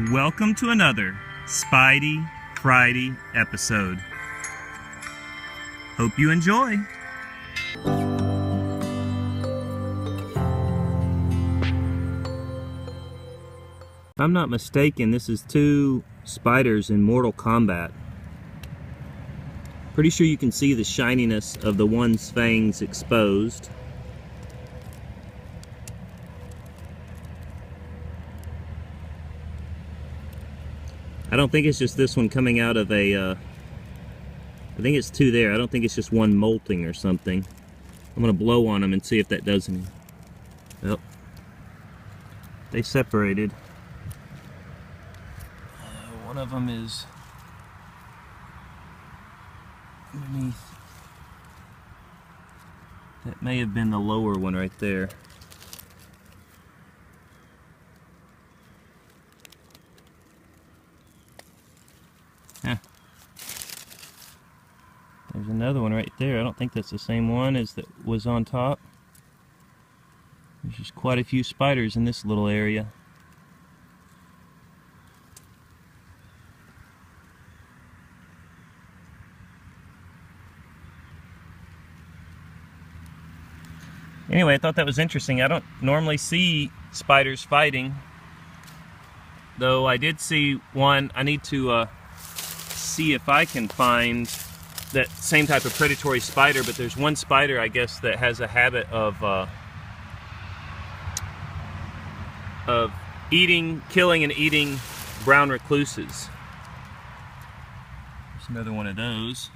Welcome to another Spidey Fri-dey episode. Hope you enjoy. If I'm not mistaken, this is two spiders in Mortal Kombat. Pretty sure you can see the shininess of the one's fangs exposed. I don't think it's just this one coming out of a, I think it's two there. I don't think it's just one molting or something. I'm going to blow on them and see if that does any. Yep. They separated. One of them is underneath. That may have been the lower one right there. There's another one right there. I don't think that's the same one as that was on top. There's just quite a few spiders in this little area. Anyway, I thought that was interesting. I don't normally see spiders fighting, though I did see one. I need to see if I can find that same type of predatory spider, but there's one spider, I guess, that has a habit of killing and eating brown recluses. There's another one of those.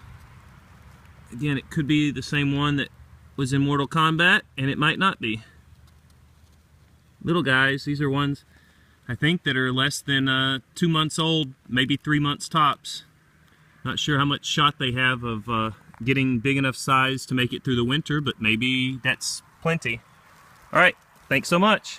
Again, it could be the same one that was in Mortal Kombat, and it might not be. Little guys, these are ones, I think, that are less than 2 months old, maybe 3 months tops. Not sure how much shot they have of getting big enough size to make it through the winter, but maybe that's plenty. All right, thanks so much.